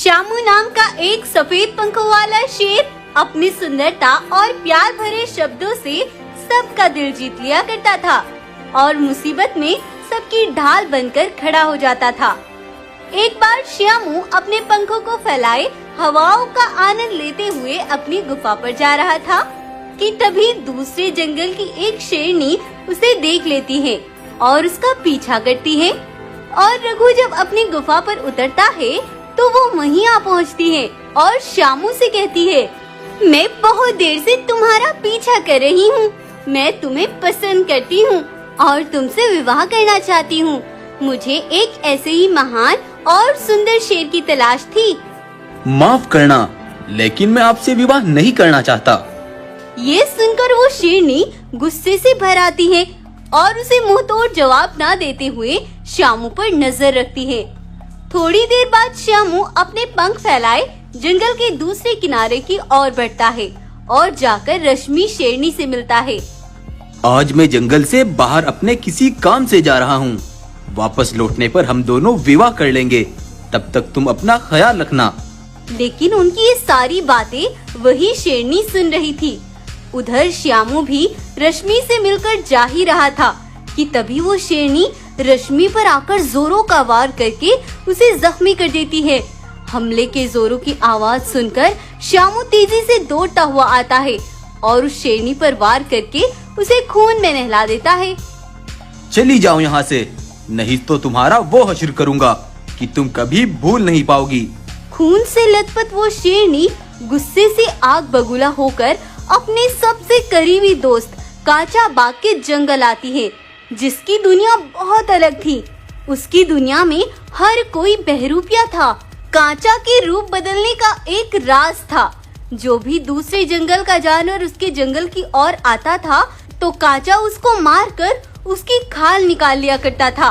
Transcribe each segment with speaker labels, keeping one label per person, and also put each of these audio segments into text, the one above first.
Speaker 1: श्यामू नाम का एक सफेद पंखों वाला शेर अपनी सुंदरता और प्यार भरे शब्दों से सबका दिल जीत लिया करता था और मुसीबत में सबकी ढाल बनकर खड़ा हो जाता था। एक बार श्यामू अपने पंखों को फैलाए हवाओं का आनंद लेते हुए अपनी गुफा पर जा रहा था कि तभी दूसरे जंगल की एक शेरनी उसे देख लेती है और उसका पीछा करती है। और रघु जब अपनी गुफा पर उतरता है तो वो वहीं आ पहुंचती है और श्यामू से कहती है, मैं बहुत देर से तुम्हारा पीछा कर रही हूँ। मैं तुम्हें पसंद करती हूँ और तुमसे विवाह करना चाहती हूँ। मुझे एक ऐसे ही महान और सुंदर शेर की तलाश थी।
Speaker 2: माफ करना, लेकिन मैं आपसे विवाह नहीं करना चाहता।
Speaker 1: ये सुनकर वो शेरनी गुस्से से भर आती है और उसे मुंहतोड़ जवाब ना देते हुए श्यामू पर नजर रखती है। थोड़ी देर बाद श्यामू अपने पंख फैलाए जंगल के दूसरे किनारे की ओर बढ़ता है और जाकर रश्मि शेरनी से मिलता है।
Speaker 2: आज मैं जंगल से बाहर अपने किसी काम से जा रहा हूँ। वापस लौटने पर हम दोनों विवाह कर लेंगे। तब तक तुम अपना ख्याल रखना।
Speaker 1: लेकिन उनकी ये सारी बातें वही शेरनी सुन रही थी। उधर श्यामू भी रश्मि से मिलकर जा ही रहा था कि तभी वो शेरनी रश्मि पर आकर जोरों का वार करके उसे जख्मी कर देती है। हमले के जोरों की आवाज सुनकर श्यामू तेजी से दौड़ता हुआ आता है और उस शेरनी पर वार करके उसे खून में नहला देता है।
Speaker 2: चली जाओ यहाँ से, नहीं तो तुम्हारा वो हश्र करूँगा कि तुम कभी भूल नहीं पाओगी।
Speaker 1: खून से लथपथ वो शेरनी गुस्से से आग बबूला होकर अपने सबसे करीबी दोस्त कांचा बाग के जंगल आती है, जिसकी दुनिया बहुत अलग थी। उसकी दुनिया में हर कोई बहरूपिया था। कांचा के रूप बदलने का एक राज था। जो भी दूसरे जंगल का जानवर उसके जंगल की ओर आता था तो कांचा उसको मारकर उसकी खाल निकाल लिया करता था।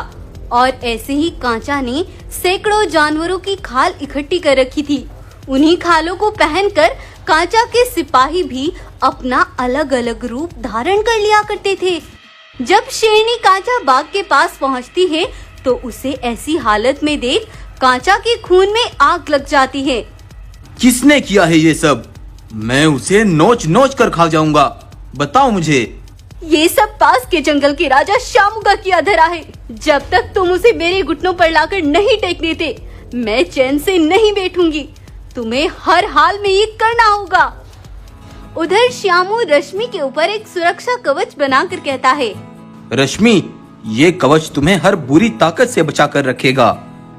Speaker 1: और ऐसे ही कांचा ने सैकड़ों जानवरों की खाल इकट्ठी कर रखी थी। उन्हीं खालों को पहनकर कांचा के सिपाही भी अपना अलग अलग रूप धारण कर लिया करते थे। जब शेरनी कांचा बाग के पास पहुंचती है तो उसे ऐसी हालत में देख कांचा के खून में आग लग जाती है।
Speaker 2: किसने किया है ये सब? मैं उसे नोच नोच कर खा जाऊंगा। बताओ मुझे।
Speaker 1: ये सब पास के जंगल के राजा श्यामू का किया धरा है। जब तक तुम उसे मेरे घुटनों पर लाकर नहीं टेक देते, मैं चैन से नहीं बैठूंगी। तुम्हें हर हाल में ये करना होगा। उधर श्यामू रश्मि के ऊपर एक सुरक्षा कवच बनाकर कहता है,
Speaker 2: रश्मि, ये कवच तुम्हें हर बुरी ताकत से बचा कर रखेगा।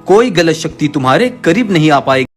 Speaker 2: कोई गलत शक्ति तुम्हारे करीब नहीं आ पाएगी।